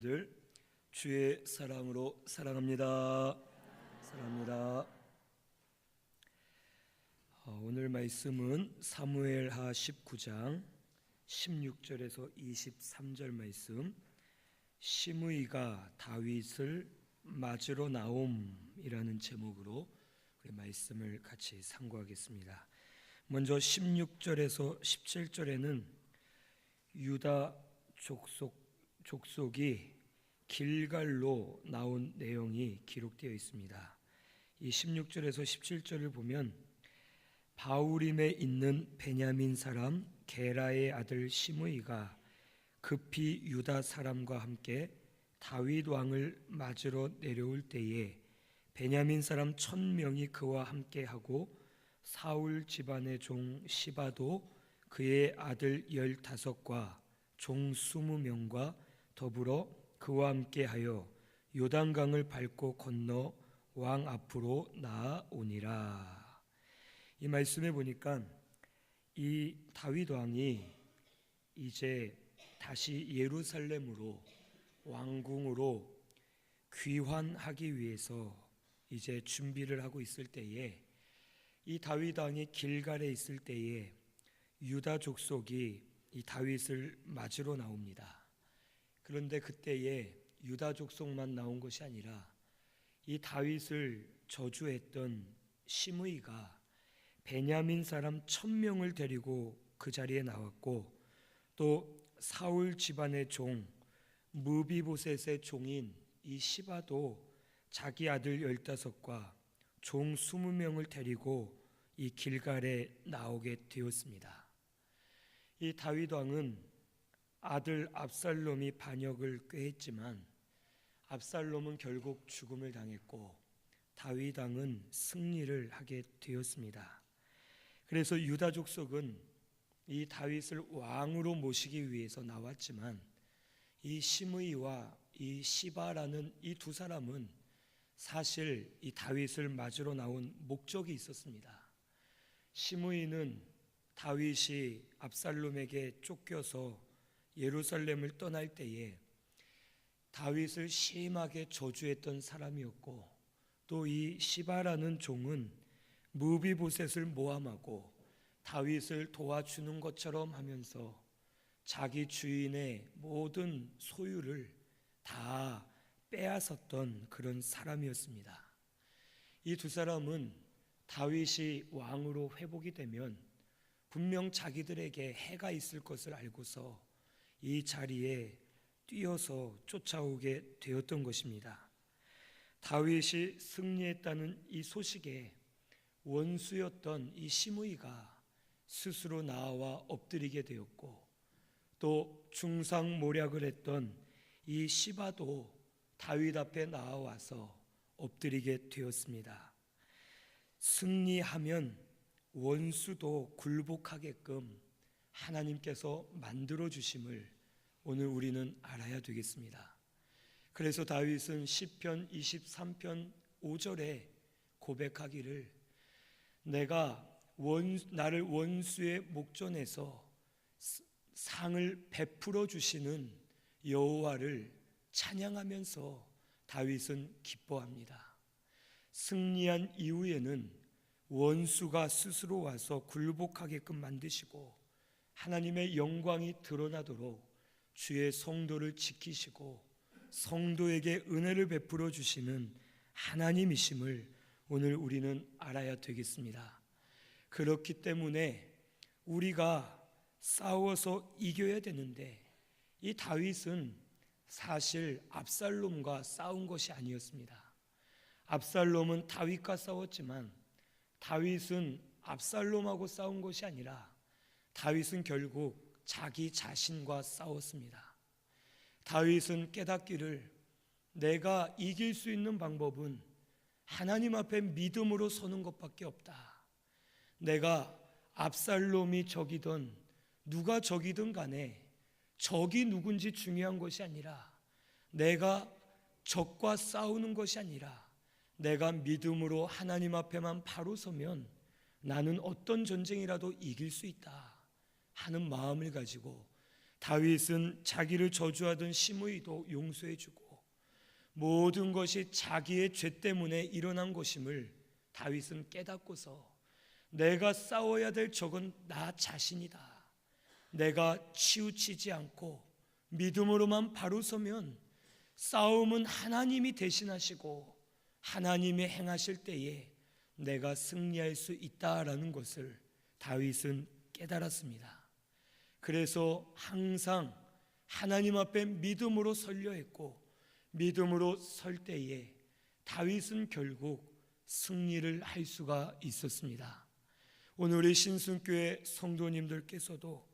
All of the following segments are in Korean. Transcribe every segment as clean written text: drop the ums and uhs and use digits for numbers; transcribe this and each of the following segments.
늘 주의 사랑으로 사랑합니다. 사랑합니다. 오늘 말씀은 사무엘하 19장 16절에서 23절 말씀, 시므이가 다윗을 맞으러 나옴이라는 제목으로 말씀을 같이 상고하겠습니다. 먼저 16절에서 17절에는 유다 족속이 길갈로 나온 내용이 기록되어 있습니다. 이 16절에서 17절을 보면 바후림에 있는 베냐민 사람 게라의 아들 시므이가 급히 유다 사람과 함께 다윗 왕을 맞으러 내려올 때에 베냐민 사람 1000명이 그와 함께하고 사울 집안의 종 시바도 그의 아들 15과 종 20명과 더불어 그와 함께하여 요단강을 밟고 건너 왕 앞으로 나아오니라. 이 말씀에 보니까 이 다윗 왕이 이제 다시 예루살렘으로 왕궁으로 귀환하기 위해서 이제 준비를 하고 있을 때에, 이 다윗 왕이 길갈에 있을 때에 유다 족속이 이 다윗을 맞으러 나옵니다. 그런데 그때에 유다 족속만 나온 것이 아니라 이 다윗을 저주했던 시므이가 베냐민 사람 1000명을 데리고 그 자리에 나왔고, 또 사울 집안의 종 무비보셋의 종인 이 시바도 자기 아들 15과 종 20명을 데리고 이 길갈에 나오게 되었습니다. 이 다윗 왕은 아들 압살롬이 반역을 꾀했지만 압살롬은 결국 죽음을 당했고 다윗 왕은 승리를 하게 되었습니다. 그래서 유다 족속은 이 다윗을 왕으로 모시기 위해서 나왔지만 이 시므이와 이 시바라는 이 두 사람은 사실 이 다윗을 맞으러 나온 목적이 있었습니다. 시므이는 다윗이 압살롬에게 쫓겨서 예루살렘을 떠날 때에 다윗을 심하게 저주했던 사람이었고, 또 이 시바라는 종은 무비보셋을 모함하고 다윗을 도와주는 것처럼 하면서 자기 주인의 모든 소유를 다 빼앗았던 그런 사람이었습니다. 이 두 사람은 다윗이 왕으로 회복이 되면 분명 자기들에게 해가 있을 것을 알고서 이 자리에 뛰어서 쫓아오게 되었던 것입니다. 다윗이 승리했다는 이 소식에 원수였던 이 시므이가 스스로 나와 엎드리게 되었고, 또 중상모략을 했던 이 시바도 다윗 앞에 나와서 엎드리게 되었습니다. 승리하면 원수도 굴복하게끔 하나님께서 만들어 주심을 오늘 우리는 알아야 되겠습니다. 그래서 다윗은 시편 23편 5절에 고백하기를, 내가 나를 원수의 목전에서 상을 베풀어 주시는 여호와를 찬양하면서 다윗은 기뻐합니다. 승리한 이후에는 원수가 스스로 와서 굴복하게끔 만드시고 하나님의 영광이 드러나도록 주의 성도를 지키시고 성도에게 은혜를 베풀어 주시는 하나님이심을 오늘 우리는 알아야 되겠습니다. 그렇기 때문에 우리가 싸워서 이겨야 되는데, 이 다윗은 사실 압살롬과 싸운 것이 아니었습니다. 압살롬은 다윗과 싸웠지만 다윗은 압살롬하고 싸운 것이 아니라 다윗은 결국 자기 자신과 싸웠습니다. 다윗은 깨닫기를, 내가 이길 수 있는 방법은 하나님 앞에 믿음으로 서는 것밖에 없다. 내가 압살롬이 적이든 누가 적이든 간에 적이 누군지 중요한 것이 아니라, 내가 적과 싸우는 것이 아니라 내가 믿음으로 하나님 앞에만 바로 서면 나는 어떤 전쟁이라도 이길 수 있다 하는 마음을 가지고 다윗은 자기를 저주하던 시므이도 용서해주고 모든 것이 자기의 죄 때문에 일어난 것임을 다윗은 깨닫고서 내가 싸워야 될 적은 나 자신이다. 내가 치우치지 않고 믿음으로만 바로 서면 싸움은 하나님이 대신하시고 하나님이 행하실 때에 내가 승리할 수 있다라는 것을 다윗은 깨달았습니다. 그래서 항상 하나님 앞에 믿음으로 서려 했고 믿음으로 설 때에 다윗은 결국 승리를 할 수가 있었습니다. 오늘 우리 신순교회 성도님들께서도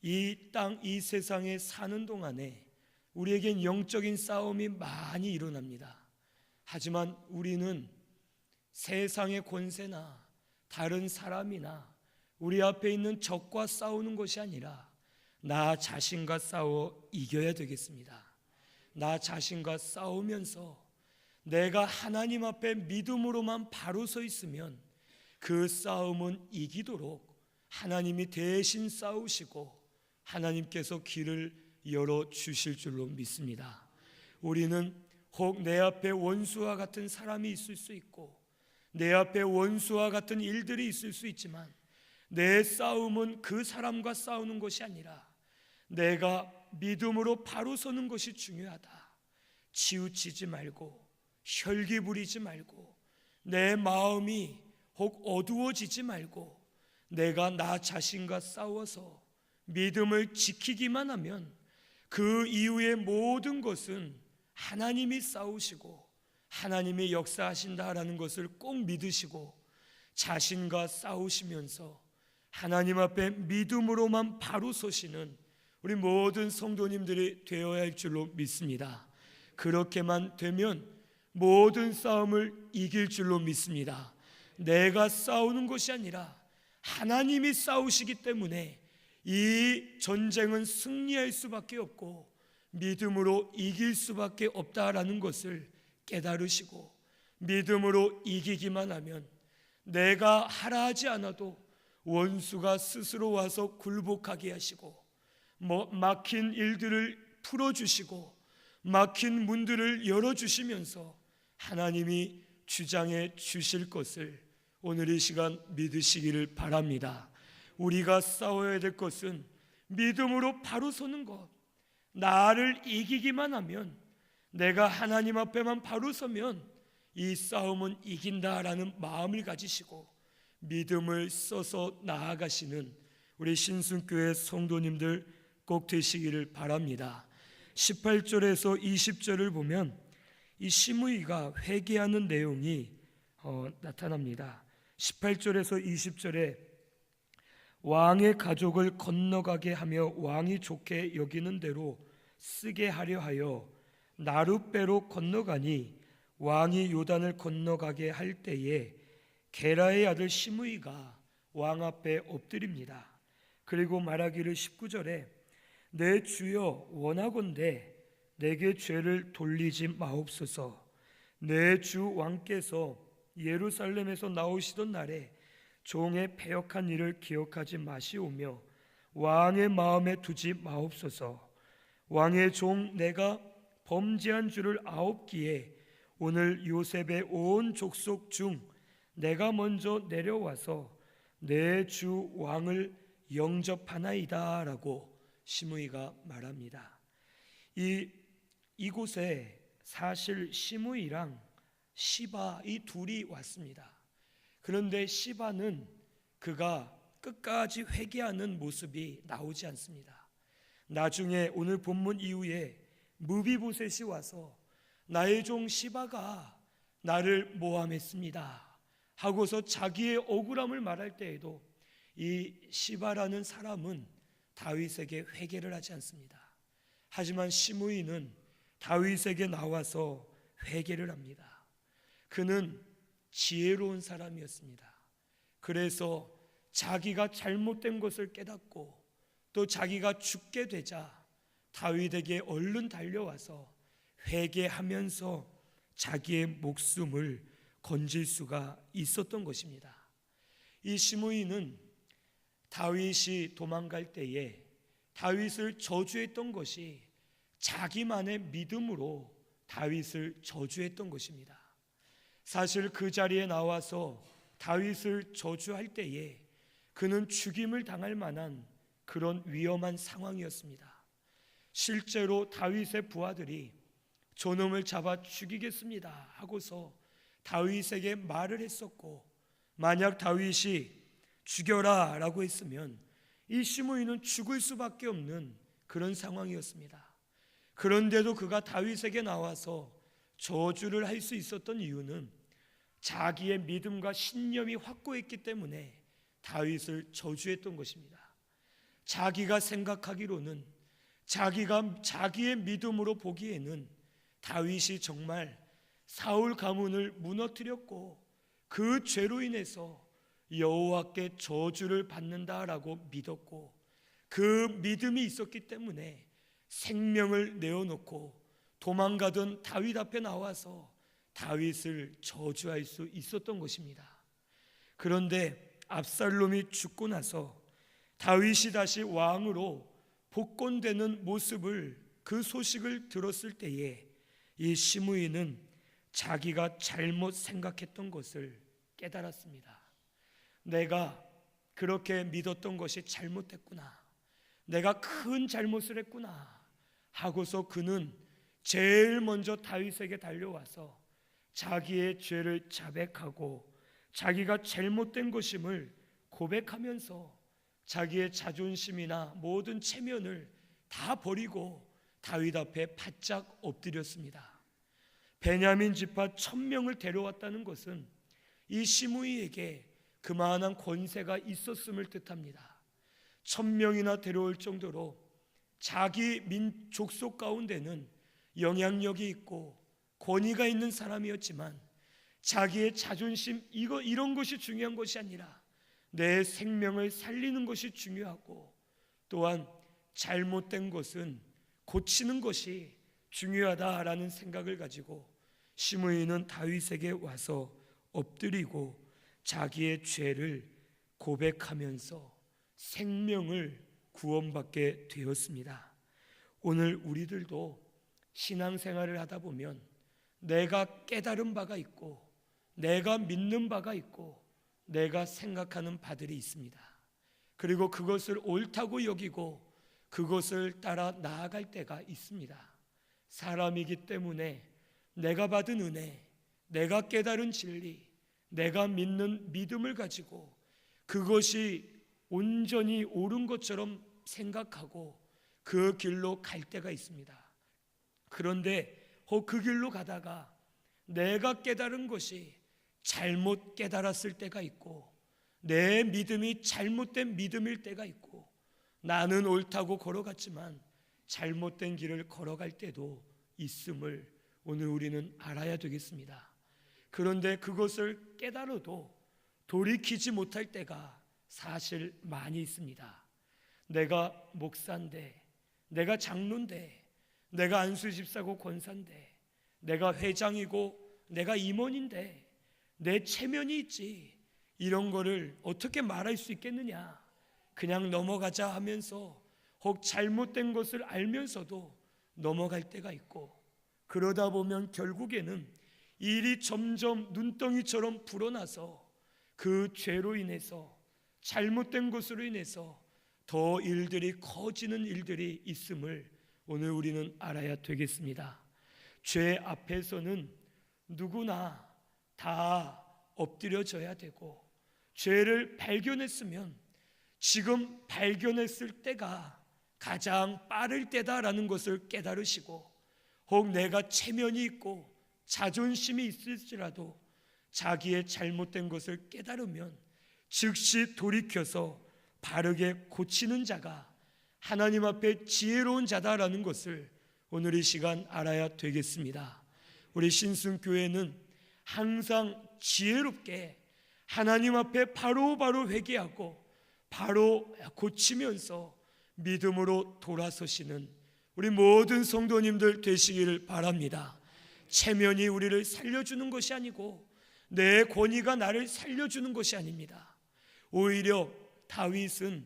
이 땅, 이 세상에 사는 동안에 우리에겐 영적인 싸움이 많이 일어납니다. 하지만 우리는 세상의 권세나 다른 사람이나 우리 앞에 있는 적과 싸우는 것이 아니라 나 자신과 싸워 이겨야 되겠습니다. 나 자신과 싸우면서 내가 하나님 앞에 믿음으로만 바로 서 있으면 그 싸움은 이기도록 하나님이 대신 싸우시고 하나님께서 길을 열어주실 줄로 믿습니다. 우리는 혹 내 앞에 원수와 같은 사람이 있을 수 있고 내 앞에 원수와 같은 일들이 있을 수 있지만 내 싸움은 그 사람과 싸우는 것이 아니라 내가 믿음으로 바로 서는 것이 중요하다. 치우치지 말고 혈기 부리지 말고 내 마음이 혹 어두워지지 말고 내가 나 자신과 싸워서 믿음을 지키기만 하면 그 이후의 모든 것은 하나님이 싸우시고 하나님이 역사하신다라는 것을 꼭 믿으시고 자신과 싸우시면서 하나님 앞에 믿음으로만 바로 서시는 우리 모든 성도님들이 되어야 할 줄로 믿습니다. 그렇게만 되면 모든 싸움을 이길 줄로 믿습니다. 내가 싸우는 것이 아니라 하나님이 싸우시기 때문에 이 전쟁은 승리할 수밖에 없고 믿음으로 이길 수밖에 없다라는 것을 깨달으시고 믿음으로 이기기만 하면 내가 하라 하지 않아도 원수가 스스로 와서 굴복하게 하시고 막힌 일들을 풀어주시고 막힌 문들을 열어주시면서 하나님이 주장해 주실 것을 오늘 이 시간 믿으시기를 바랍니다. 우리가 싸워야 될 것은 믿음으로 바로 서는 것. 나를 이기기만 하면 내가 하나님 앞에만 바로 서면 이 싸움은 이긴다라는 마음을 가지시고 믿음을 써서 나아가시는 우리 신순교회 성도님들 꼭 되시기를 바랍니다. 18절에서 20절을 보면 이 시므이가 회개하는 내용이 나타납니다. 18절에서 20절에 왕의 가족을 건너가게 하며 왕이 좋게 여기는 대로 쓰게 하려 하여 나룻배로 건너가니 왕이 요단을 건너가게 할 때에 게라의 아들 시므이가 왕 앞에 엎드립니다. 그리고 말하기를 19절에 내 주여 원하건대 내게 죄를 돌리지 마옵소서. 내 주 왕께서 예루살렘에서 나오시던 날에 종의 패역한 일을 기억하지 마시오며 왕의 마음에 두지 마옵소서. 왕의 종 내가 범죄한 줄을 아옵기에 오늘 요셉의 온 족속 중 내가 먼저 내려와서 내 주 왕을 영접하나이다 라고 시므이가 말합니다. 이곳에 사실 시므이랑 시바 이 둘이 왔습니다. 그런데 시바는 그가 끝까지 회개하는 모습이 나오지 않습니다. 나중에 오늘 본문 이후에 무비보셋이 와서 나의 종 시바가 나를 모함했습니다 하고서 자기의 억울함을 말할 때에도 이 시바라는 사람은 다윗에게 회개를 하지 않습니다. 하지만 시므이는 다윗에게 나와서 회개를 합니다. 그는 지혜로운 사람이었습니다. 그래서 자기가 잘못된 것을 깨닫고 또 자기가 죽게 되자 다윗에게 얼른 달려와서 회개하면서 자기의 목숨을 건질 수가 있었던 것입니다. 이 시므이는 다윗이 도망갈 때에 다윗을 저주했던 것이 자기만의 믿음으로 다윗을 저주했던 것입니다. 사실 그 자리에 나와서 다윗을 저주할 때에 그는 죽임을 당할 만한 그런 위험한 상황이었습니다. 실제로 다윗의 부하들이 저놈을 잡아 죽이겠습니다 하고서 다윗에게 말을 했었고, 만약 다윗이 죽여라 라고 했으면 이 시므이는 죽을 수밖에 없는 그런 상황이었습니다. 그런데도 그가 다윗에게 나와서 저주를 할 수 있었던 이유는 자기의 믿음과 신념이 확고했기 때문에 다윗을 저주했던 것입니다. 자기가 생각하기로는, 자기의 믿음으로 보기에는 다윗이 정말 사울 가문을 무너뜨렸고 그 죄로 인해서 여호와께 저주를 받는다라고 믿었고, 그 믿음이 있었기 때문에 생명을 내어놓고 도망가던 다윗 앞에 나와서 다윗을 저주할 수 있었던 것입니다. 그런데 압살롬이 죽고 나서 다윗이 다시 왕으로 복권되는 모습을, 그 소식을 들었을 때에 이 시므이는 자기가 잘못 생각했던 것을 깨달았습니다. 내가 그렇게 믿었던 것이 잘못됐구나, 내가 큰 잘못을 했구나 하고서 그는 제일 먼저 다윗에게 달려와서 자기의 죄를 자백하고 자기가 잘못된 것임을 고백하면서 자기의 자존심이나 모든 체면을 다 버리고 다윗 앞에 바짝 엎드렸습니다. 베냐민 지파 1000명을 데려왔다는 것은 이 시므이에게 그만한 권세가 있었음을 뜻합니다. 1000명이나 데려올 정도로 자기 족속 가운데는 영향력이 있고 권위가 있는 사람이었지만 자기의 자존심, 이런 것이 중요한 것이 아니라 내 생명을 살리는 것이 중요하고, 또한 잘못된 것은 고치는 것이 중요하다라는 생각을 가지고 시므이는 다윗에게 와서 엎드리고 자기의 죄를 고백하면서 생명을 구원받게 되었습니다. 오늘 우리들도 신앙생활을 하다 보면 내가 깨달은 바가 있고 내가 믿는 바가 있고 내가 생각하는 바들이 있습니다. 그리고 그것을 옳다고 여기고 그것을 따라 나아갈 때가 있습니다. 사람이기 때문에 내가 받은 은혜, 내가 깨달은 진리, 내가 믿는 믿음을 가지고 그것이 온전히 옳은 것처럼 생각하고 그 길로 갈 때가 있습니다. 그런데 그 길로 가다가 내가 깨달은 것이 잘못 깨달았을 때가 있고, 내 믿음이 잘못된 믿음일 때가 있고, 나는 옳다고 걸어갔지만 잘못된 길을 걸어갈 때도 있음을 오늘 우리는 알아야 되겠습니다. 그런데 그것을 깨달아도 돌이키지 못할 때가 사실 많이 있습니다. 내가 목사인데, 내가 장로인데, 내가 안수집사고 권사인데, 내가 회장이고 내가 임원인데 내 체면이 있지, 이런 거를 어떻게 말할 수 있겠느냐, 그냥 넘어가자 하면서 혹 잘못된 것을 알면서도 넘어갈 때가 있고, 그러다 보면 결국에는 일이 점점 눈덩이처럼 불어나서 그 죄로 인해서, 잘못된 것으로 인해서 더 일들이 커지는 일들이 있음을 오늘 우리는 알아야 되겠습니다. 죄 앞에서는 누구나 다 엎드려져야 되고, 죄를 발견했으면 지금 발견했을 때가 가장 빠를 때다라는 것을 깨달으시고, 혹 내가 체면이 있고 자존심이 있을지라도 자기의 잘못된 것을 깨달으면 즉시 돌이켜서 바르게 고치는 자가 하나님 앞에 지혜로운 자다라는 것을 오늘 이 시간 알아야 되겠습니다. 우리 신순교회는 항상 지혜롭게 하나님 앞에 바로바로 회개하고 바로 고치면서 믿음으로 돌아서시는 우리 모든 성도님들 되시기를 바랍니다. 체면이 우리를 살려주는 것이 아니고 내 권위가 나를 살려주는 것이 아닙니다. 오히려 다윗은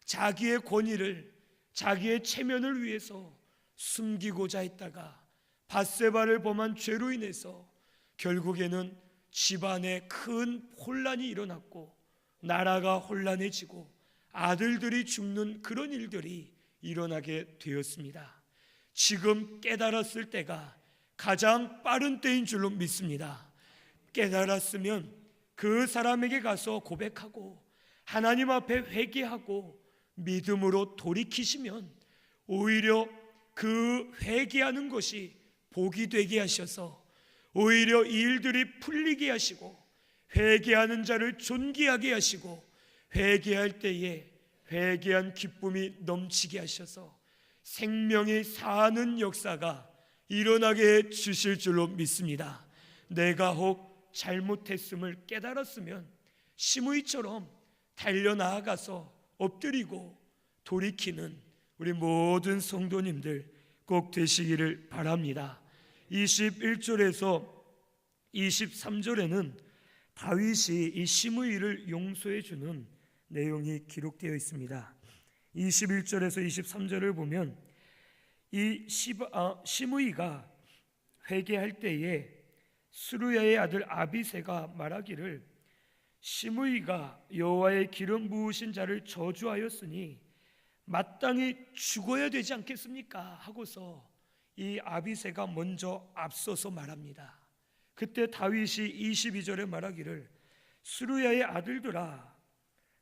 자기의 권위를 자기의 체면을 위해서 숨기고자 했다가 밧세바를 범한 죄로 인해서 결국에는 집안에 큰 혼란이 일어났고 나라가 혼란해지고 아들들이 죽는 그런 일들이 일어나게 되었습니다. 지금 깨달았을 때가 가장 빠른 때인 줄로 믿습니다. 깨달았으면 그 사람에게 가서 고백하고 하나님 앞에 회개하고 믿음으로 돌이키시면 오히려 그 회개하는 것이 복이 되게 하셔서 오히려 이 일들이 풀리게 하시고 회개하는 자를 존귀하게 하시고 회개할 때에 회개한 기쁨이 넘치게 하셔서 생명이 사는 역사가 일어나게 해 주실 줄로 믿습니다. 내가 혹 잘못했음을 깨달았으면 시므이처럼 달려나아가서 엎드리고 돌이키는 우리 모든 성도님들 꼭 되시기를 바랍니다. 21절에서 23절에는 다윗이 이 시므이를 용서해 주는 내용이 기록되어 있습니다. 21절에서 23절을 보면 이 시므이가 회개할 때에 스루야의 아들 아비새가 말하기를 시므이가 여호와의 기름 부으신 자를 저주하였으니 마땅히 죽어야 되지 않겠습니까? 하고서 이 아비새가 먼저 앞서서 말합니다. 그때 다윗이 22절에 말하기를 스루야의 아들들아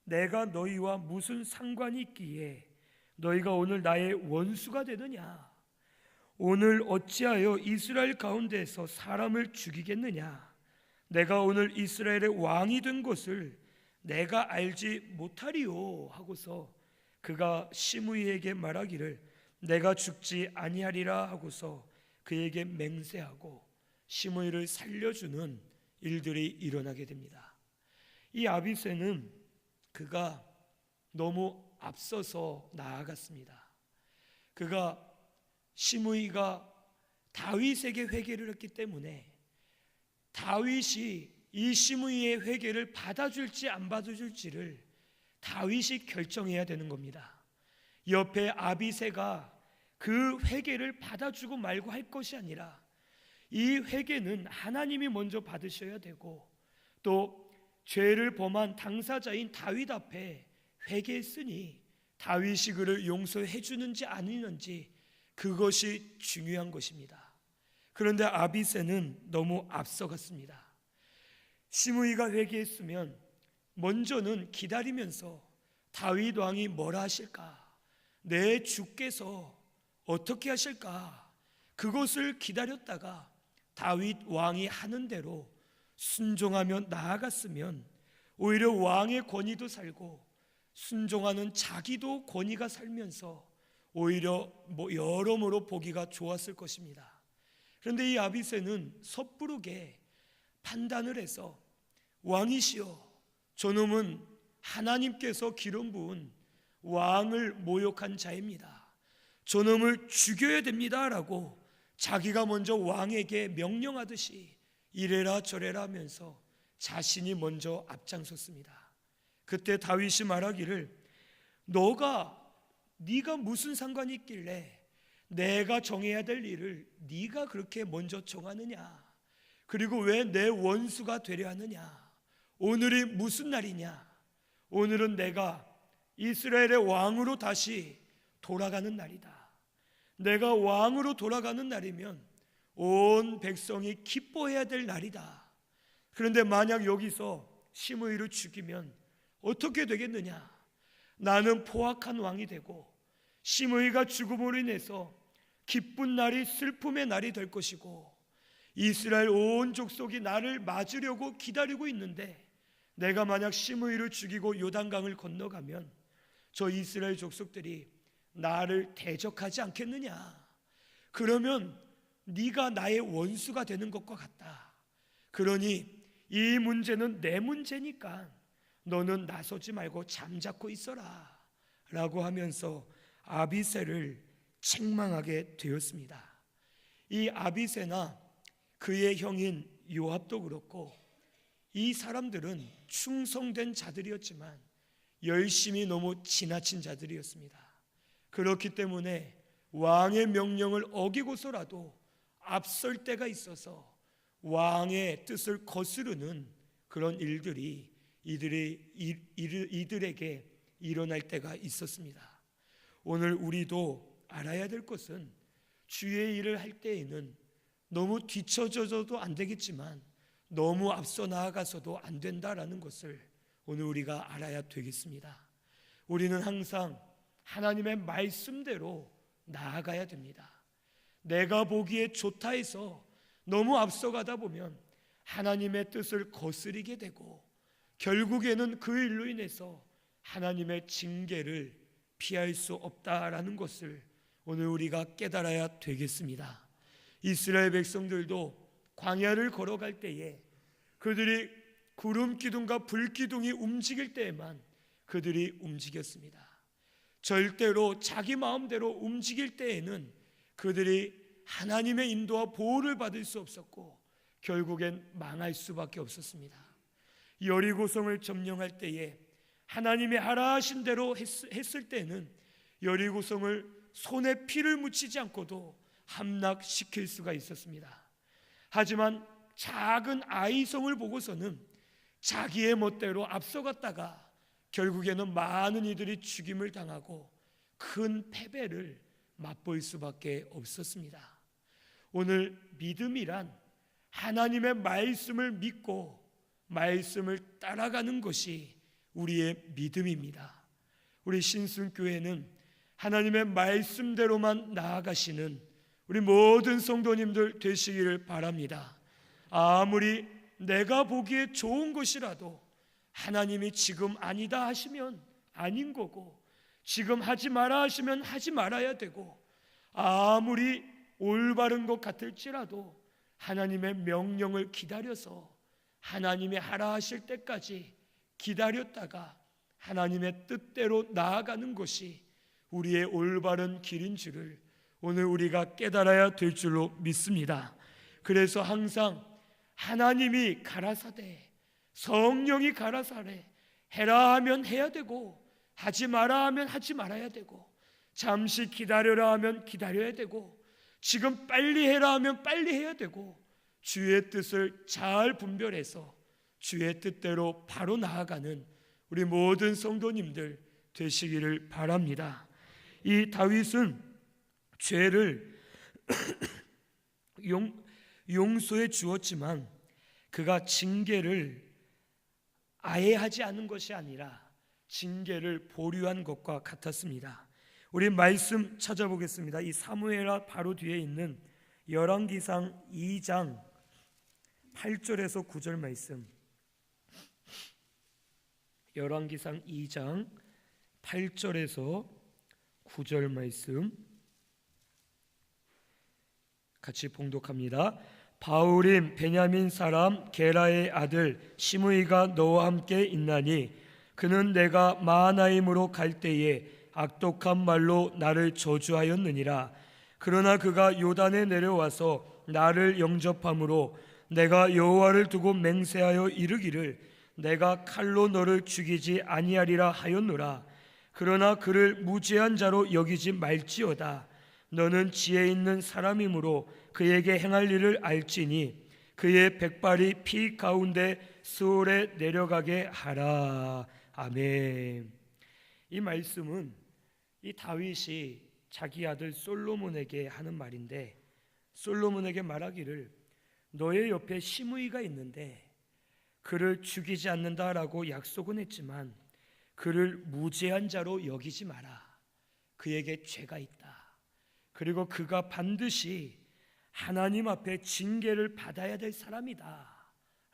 내가 너희와 무슨 상관이 있기에 너희가 오늘 나의 원수가 되느냐? 오늘 어찌하여 이스라엘 가운데에서 사람을 죽이겠느냐? 내가 오늘 이스라엘의 왕이 된 것을 내가 알지 못하리요 하고서 그가 시므이에게 말하기를 내가 죽지 아니하리라 하고서 그에게 맹세하고 시므이를 살려주는 일들이 일어나게 됩니다. 이 아비새는 그가 너무 앞서서 나아갔습니다. 그가 시므이가 다윗에게 회개를 했기 때문에 다윗이 이 시므이의 회개를 받아줄지 안 받아줄지를 다윗이 결정해야 되는 겁니다. 옆에 아비새가 그 회개를 받아주고 말고 할 것이 아니라 이 회개는 하나님이 먼저 받으셔야 되고 또 죄를 범한 당사자인 다윗 앞에 회개했으니 다윗이 그를 용서해 주는지 아니는지 그것이 중요한 것입니다. 그런데 아비새는 너무 앞서갔습니다. 시므이가 회개했으면 먼저는 기다리면서 다윗 왕이 뭐라 하실까? 내 주께서 어떻게 하실까? 그것을 기다렸다가 다윗 왕이 하는 대로 순종하며 나아갔으면 오히려 왕의 권위도 살고 순종하는 자기도 권위가 살면서 오히려 여러모로 보기가 좋았을 것입니다. 그런데 이 아비새는 섣부르게 판단을 해서 왕이시여 저놈은 하나님께서 기름 부은 왕을 모욕한 자입니다. 저놈을 죽여야 됩니다 라고 자기가 먼저 왕에게 명령하듯이 이래라 저래라 하면서 자신이 먼저 앞장섰습니다. 그때 다윗이 말하기를 네가 무슨 상관이 있길래 내가 정해야 될 일을 네가 그렇게 먼저 정하느냐? 그리고 왜 내 원수가 되려 하느냐? 오늘이 무슨 날이냐? 오늘은 내가 이스라엘의 왕으로 다시 돌아가는 날이다. 내가 왕으로 돌아가는 날이면 온 백성이 기뻐해야 될 날이다. 그런데 만약 여기서 시므이를 죽이면 어떻게 되겠느냐? 나는 포악한 왕이 되고 시므이가 죽음으로 인해서 기쁜 날이 슬픔의 날이 될 것이고 이스라엘 온 족속이 나를 맞으려고 기다리고 있는데 내가 만약 시므이를 죽이고 요단강을 건너가면 저 이스라엘 족속들이 나를 대적하지 않겠느냐? 그러면 네가 나의 원수가 되는 것과 같다. 그러니 이 문제는 내 문제니까 너는 나서지 말고 잠자코 있어라 라고 하면서 아비새를 책망하게 되었습니다. 이 아비새나 그의 형인 요압도 그렇고 이 사람들은 충성된 자들이었지만 열심히 너무 지나친 자들이었습니다. 그렇기 때문에 왕의 명령을 어기고서라도 앞설 때가 있어서 왕의 뜻을 거스르는 그런 일들이 이들에게 일어날 때가 있었습니다. 오늘 우리도 알아야 될 것은 주의 일을 할 때에는 너무 뒤처져도 안 되겠지만 너무 앞서 나아가서도 안 된다라는 것을 오늘 우리가 알아야 되겠습니다. 우리는 항상 하나님의 말씀대로 나아가야 됩니다. 내가 보기에 좋다 해서 너무 앞서가다 보면 하나님의 뜻을 거스리게 되고 결국에는 그 일로 인해서 하나님의 징계를 피할 수 없다라는 것을 오늘 우리가 깨달아야 되겠습니다. 이스라엘 백성들도 광야를 걸어갈 때에 그들이 구름 기둥과 불 기둥이 움직일 때에만 그들이 움직였습니다. 절대로 자기 마음대로 움직일 때에는 그들이 하나님의 인도와 보호를 받을 수 없었고 결국엔 망할 수밖에 없었습니다. 여리고성을 점령할 때에 하나님이 하라 하신 대로 했을 때는 여리고성을 손에 피를 묻히지 않고도 함락시킬 수가 있었습니다. 하지만 작은 아이성을 보고서는 자기의 멋대로 앞서갔다가 결국에는 많은 이들이 죽임을 당하고 큰 패배를 맛볼 수밖에 없었습니다. 오늘 믿음이란 하나님의 말씀을 믿고 말씀을 따라가는 것이 우리의 믿음입니다. 우리 신순교회는 하나님의 말씀대로만 나아가시는 우리 모든 성도님들 되시기를 바랍니다. 아무리 내가 보기에 좋은 것이라도 하나님이 지금 아니다 하시면 아닌 거고 지금 하지 마라 하시면 하지 말아야 되고 아무리 올바른 것 같을지라도 하나님의 명령을 기다려서 하나님이 하라 하실 때까지 기다렸다가 하나님의 뜻대로 나아가는 것이 우리의 올바른 길인 줄을 오늘 우리가 깨달아야 될 줄로 믿습니다. 그래서 항상 하나님이 가라사대 성령이 가라사대 해라 하면 해야 되고 하지 마라 하면 하지 말아야 되고 잠시 기다려라 하면 기다려야 되고 지금 빨리 해라 하면 빨리 해야 되고 주의 뜻을 잘 분별해서 주의 뜻대로 바로 나아가는 우리 모든 성도님들 되시기를 바랍니다. 이 다윗은 죄를 용서해 주었지만 그가 징계를 아예 하지 않은 것이 아니라 징계를 보류한 것과 같았습니다. 우리 말씀 찾아보겠습니다. 이 사무엘하 바로 뒤에 있는 열왕기상 2장 8절에서 9절 말씀. 열왕기상 2장 8절에서 9절 말씀 같이 봉독합니다. 바울임 베냐민 사람 게라의 아들 시므이가 너와 함께 있나니 그는 내가 마하나임으로 갈 때에 악독한 말로 나를 저주하였느니라. 그러나 그가 요단에 내려와서 나를 영접함으로 내가 여호와를 두고 맹세하여 이르기를 내가 칼로 너를 죽이지 아니하리라 하였노라. 그러나 그를 무죄한 자로 여기지 말지어다. 너는 지혜 있는 사람이므로 그에게 행할 일을 알지니 그의 백발이 피 가운데 수월에 내려가게 하라. 아멘. 이 말씀은 이 다윗이 자기 아들 솔로몬에게 하는 말인데 솔로몬에게 말하기를 너의 옆에 시므이가 있는데 그를 죽이지 않는다라고 약속은 했지만 그를 무죄한 자로 여기지 마라. 그에게 죄가 있다. 그리고 그가 반드시 하나님 앞에 징계를 받아야 될 사람이다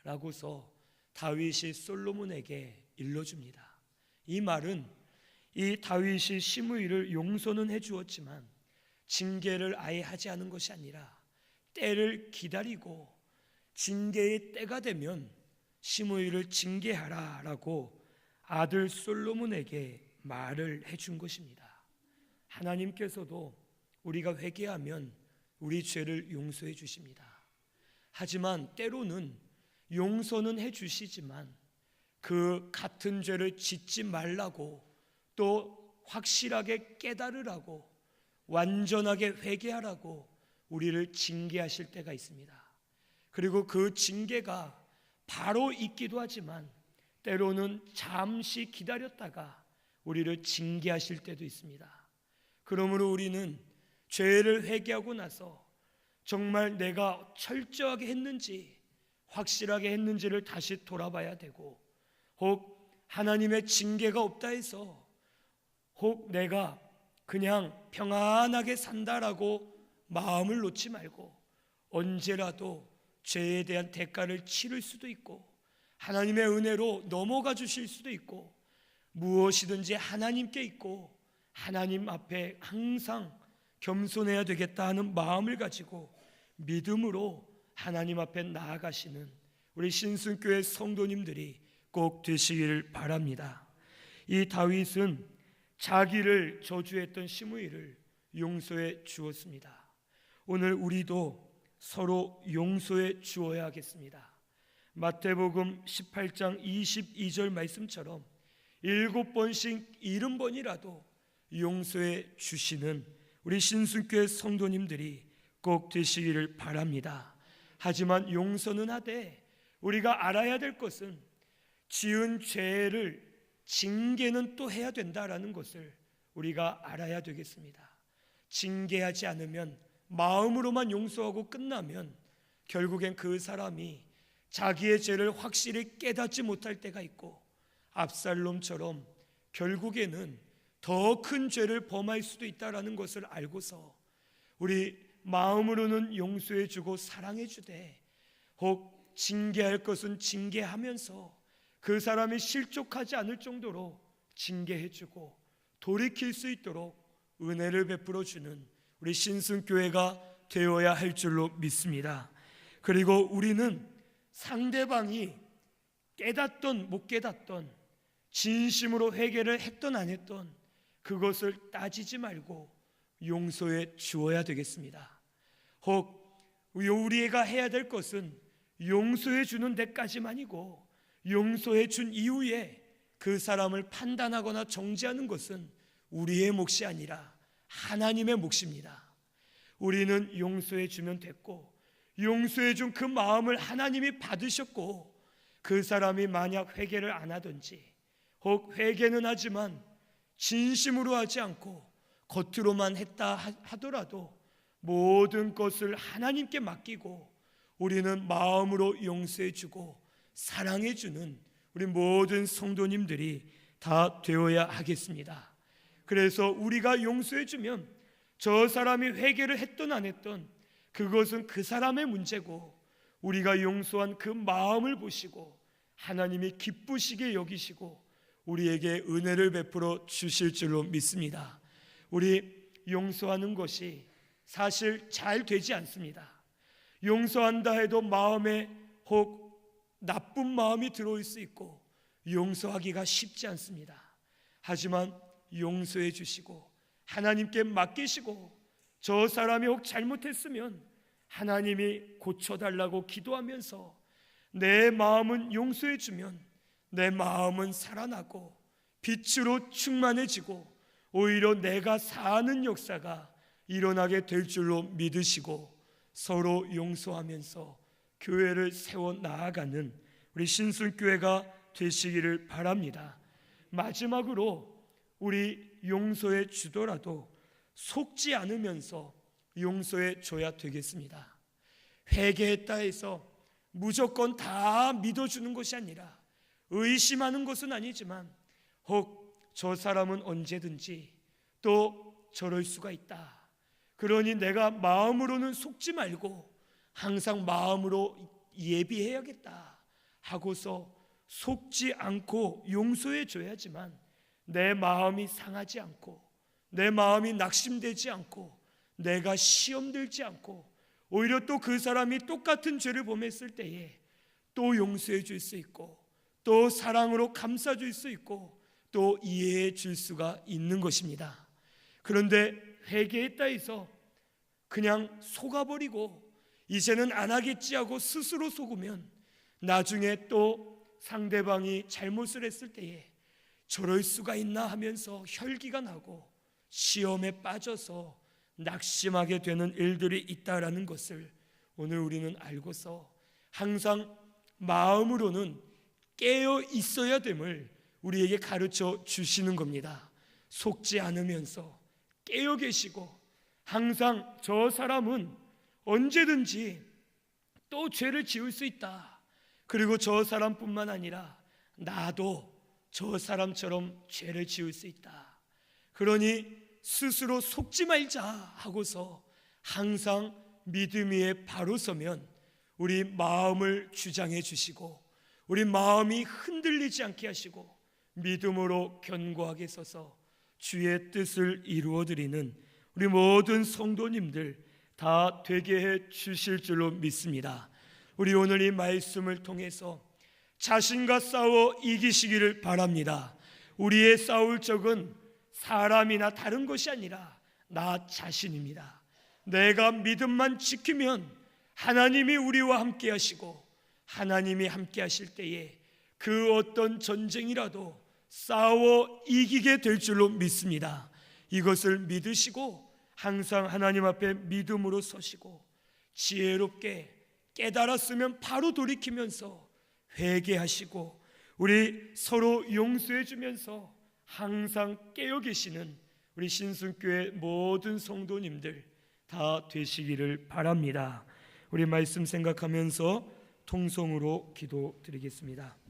라고서 다윗이 솔로몬에게 일러줍니다. 이 말은 이 다윗이 시므이를 용서는 해주었지만 징계를 아예 하지 않은 것이 아니라 때를 기다리고 징계의 때가 되면 시므이를 징계하라 라고 아들 솔로몬에게 말을 해준 것입니다. 하나님께서도 우리가 회개하면 우리 죄를 용서해 주십니다. 하지만 때로는 용서는 해 주시지만 그 같은 죄를 짓지 말라고 또 확실하게 깨달으라고, 완전하게 회개하라고 우리를 징계하실 때가 있습니다. 그리고 그 징계가 바로 있기도 하지만 때로는 잠시 기다렸다가 우리를 징계하실 때도 있습니다. 그러므로 우리는 죄를 회개하고 나서 정말 내가 철저하게 했는지, 확실하게 했는지를 다시 돌아봐야 되고, 혹 하나님의 징계가 없다 해서 혹 내가 그냥 평안하게 산다라고 마음을 놓지 말고 언제라도 죄에 대한 대가를 치를 수도 있고, 하나님의 은혜로 넘어가 주실 수도 있고, 무엇이든지 하나님께 있고 하나님 앞에 항상 겸손해야 되겠다 하는 마음을 가지고 믿음으로 하나님 앞에 나아가시는 우리 신순교회 성도님들이 꼭 되시기를 바랍니다. 이 다윗은 자기를 저주했던 시므이를 용서해 주었습니다. 오늘 우리도 서로 용서해 주어야 하겠습니다. 마태복음 18장 22절 말씀처럼 7번씩 70번이라도 용서해 주시는 우리 신순교회 성도님들이 꼭 되시기를 바랍니다. 하지만 용서는 하되 우리가 알아야 될 것은 지은 죄를 징계는 또 해야 된다라는 것을 우리가 알아야 되겠습니다. 징계하지 않으면, 마음으로만 용서하고 끝나면 결국엔 그 사람이 자기의 죄를 확실히 깨닫지 못할 때가 있고, 압살롬처럼 결국에는 더 큰 죄를 범할 수도 있다라는 것을 알고서 우리 마음으로는 용서해 주고 사랑해 주되, 혹 징계할 것은 징계하면서 그 사람이 실족하지 않을 정도로 징계해 주고 돌이킬 수 있도록 은혜를 베풀어 주는 우리 신순교회가 되어야 할 줄로 믿습니다. 그리고 우리는 상대방이 깨닫던 못 깨닫던, 진심으로 회개를 했던 안 했던 그것을 따지지 말고 용서해 주어야 되겠습니다. 혹 우리가 해야 될 것은 용서해 주는 데까지만이고, 용서해 준 이후에 그 사람을 판단하거나 정죄하는 것은 우리의 몫이 아니라 하나님의 몫입니다. 우리는 용서해 주면 됐고, 용서해 준 그 마음을 하나님이 받으셨고, 그 사람이 만약 회개를 안 하든지, 혹 회개는 하지만 진심으로 하지 않고 겉으로만 했다 하더라도 모든 것을 하나님께 맡기고 우리는 마음으로 용서해 주고 사랑해 주는 우리 모든 성도님들이 다 되어야 하겠습니다. 그래서 우리가 용서해 주면 저 사람이 회개를 했든 안 했든 그것은 그 사람의 문제고, 우리가 용서한 그 마음을 보시고 하나님이 기쁘시게 여기시고 우리에게 은혜를 베풀어 주실 줄로 믿습니다. 우리 용서하는 것이 사실 잘 되지 않습니다. 용서한다 해도 마음에 혹 나쁜 마음이 들어올 수 있고 용서하기가 쉽지 않습니다. 하지만 용서해 주시고 하나님께 맡기시고, 저 사람이 혹 잘못했으면 하나님이 고쳐달라고 기도하면서 내 마음은 용서해 주면 내 마음은 살아나고 빛으로 충만해지고 오히려 내가 사는 역사가 일어나게 될 줄로 믿으시고 서로 용서하면서 교회를 세워 나아가는 우리 신순교회가 되시기를 바랍니다. 마지막으로 우리 용서해 주더라도 속지 않으면서 용서해 줘야 되겠습니다. 회개했다 해서 무조건 다 믿어주는 것이 아니라, 의심하는 것은 아니지만 혹 저 사람은 언제든지 또 저럴 수가 있다, 그러니 내가 마음으로는 속지 말고 항상 마음으로 예비해야겠다 하고서 속지 않고 용서해 줘야지만 내 마음이 상하지 않고, 내 마음이 낙심되지 않고, 내가 시험 들지 않고, 오히려 또 그 사람이 똑같은 죄를 범했을 때에 또 용서해 줄 수 있고, 또 사랑으로 감싸 줄 수 있고, 또 이해해 줄 수가 있는 것입니다. 그런데 회개했다 해서 그냥 속아버리고 이제는 안 하겠지 하고 스스로 속으면 나중에 또 상대방이 잘못을 했을 때에 저럴 수가 있나 하면서 혈기가 나고 시험에 빠져서 낙심하게 되는 일들이 있다라는 것을 오늘 우리는 알고서 항상 마음으로는 깨어 있어야 됨을 우리에게 가르쳐 주시는 겁니다. 속지 않으면서 깨어 계시고 항상 저 사람은 언제든지 또 죄를 지을 수 있다. 그리고 저 사람뿐만 아니라 나도 저 사람처럼 죄를 지을 수 있다. 그러니 스스로 속지 말자 하고서 항상 믿음 위에 바로 서면 우리 마음을 주장해 주시고 우리 마음이 흔들리지 않게 하시고 믿음으로 견고하게 서서 주의 뜻을 이루어드리는 우리 모든 성도님들 다 되게 해 주실 줄로 믿습니다. 우리 오늘 이 말씀을 통해서 자신과 싸워 이기시기를 바랍니다. 우리의 싸울 적은 사람이나 다른 것이 아니라 나 자신입니다. 내가 믿음만 지키면 하나님이 우리와 함께 하시고 하나님이 함께 하실 때에 그 어떤 전쟁이라도 싸워 이기게 될 줄로 믿습니다. 이것을 믿으시고 항상 하나님 앞에 믿음으로 서시고 지혜롭게 깨달았으면 바로 돌이키면서 회개하시고 우리 서로 용서해 주면서 항상 깨어 계시는 우리 신순교회 모든 성도님들 다 되시기를 바랍니다. 우리 말씀 생각하면서 통성으로 기도드리겠습니다.